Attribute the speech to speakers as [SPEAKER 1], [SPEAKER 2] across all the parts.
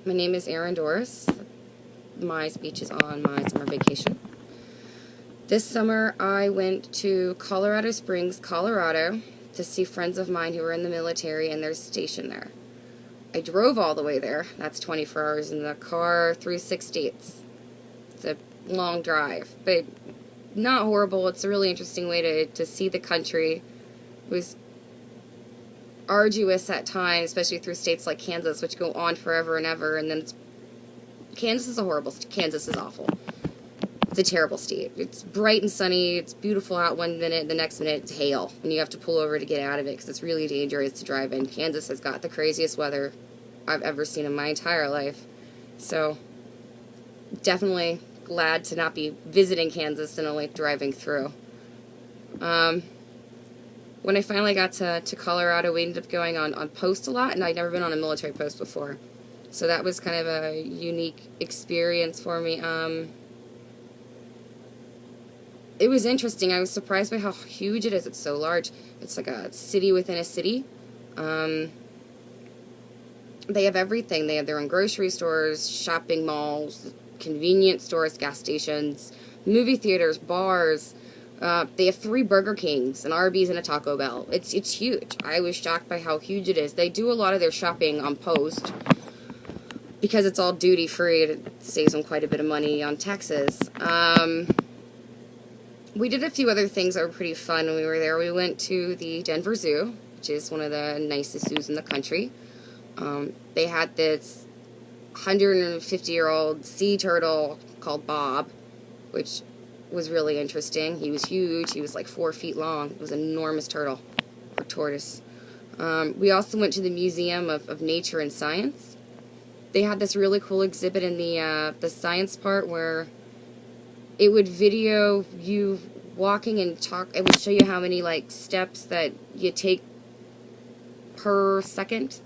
[SPEAKER 1] My name is Erin Doris. My speech is on my summer vacation. This summer I went to Colorado Springs, Colorado to see friends of mine who were in the military and they're stationed there. I drove all the way there. That's 24 hours in the car through 6 states. It's a long drive, but not horrible. It's a really interesting way to see the country. It was arduous at times, especially through states like Kansas, which go on forever and ever, and then Kansas is a horrible state. Kansas is awful. It's a terrible state. It's bright and sunny, it's beautiful out one minute, the next minute it's hail, and you have to pull over to get out of it because it's really dangerous to drive in. Kansas has got the craziest weather I've ever seen in my entire life, so definitely glad to not be visiting Kansas and only driving through. When I finally got to Colorado, we ended up going on post a lot, and I'd never been on a military post before. So that was kind of a unique experience for me. It was interesting. I was surprised by how huge it is. It's so large. It's like a city within a city. They have everything. They have their own grocery stores, shopping malls, convenience stores, gas stations, movie theaters, bars. They have 3 Burger Kings, an Arby's, and a Taco Bell. It's huge. I was shocked by how huge it is. They do a lot of their shopping on post because it's all duty free. It saves them quite a bit of money on taxes. We did a few other things that were pretty fun when we were there. We went to the Denver Zoo, which is one of the nicest zoos in the country. They had this 150-year-old sea turtle called Bob, which was really interesting. He was huge. He was like 4 feet long. It was an enormous turtle, or tortoise. We also went to the Museum of Nature and Science. They had this really cool exhibit in the science part where it would video you walking and talk. It would show you how many steps that you take per second,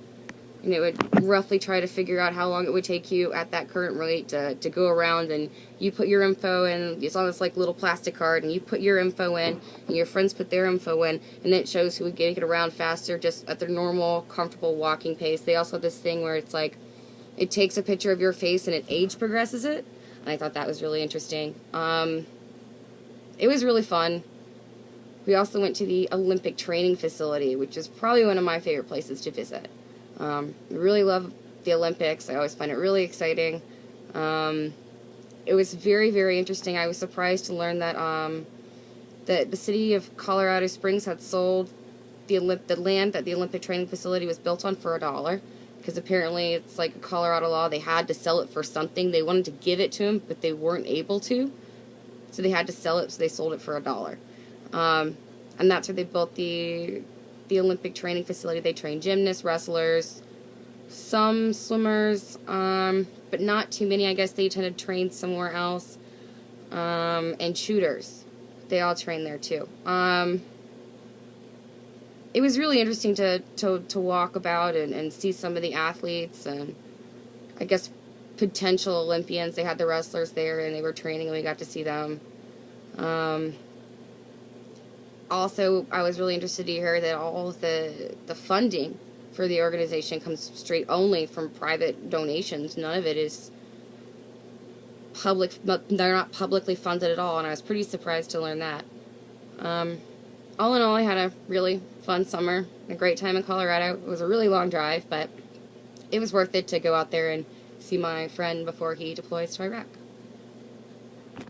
[SPEAKER 1] and it would roughly try to figure out how long it would take you at that current rate to go around, and you put your info in. It's on this little plastic card, and you put your info in, and your friends put their info in, and then it shows who would make it around faster just at their normal, comfortable walking pace. They also have this thing where it's it takes a picture of your face and it age progresses it, and I thought that was really interesting. It was really fun. We also went to the Olympic training facility, which is probably one of my favorite places to visit. I really love the Olympics. I always find it really exciting. It was very, very interesting. I was surprised to learn that that the city of Colorado Springs had sold the land that the Olympic training facility was built on for $1, because apparently it's like a Colorado law. They had to sell it for something. They wanted to give it to him, but they weren't able to, so they had to sell it. So they sold it for $1, and that's where they built the Olympic training facility. They train gymnasts, wrestlers, some swimmers, but not too many. I guess they tend to train somewhere else, and shooters. They all train there too. It was really interesting to walk about and see some of the athletes and I guess potential Olympians. They had the wrestlers there and they were training and we got to see them. Also, I was really interested to hear that all of the funding for the organization comes straight only from private donations. None of it is public. They're not publicly funded at all, and I was pretty surprised to learn that. All in all, I had a really fun summer, a great time in Colorado. It was a really long drive, but it was worth it to go out there and see my friend before he deploys to Iraq.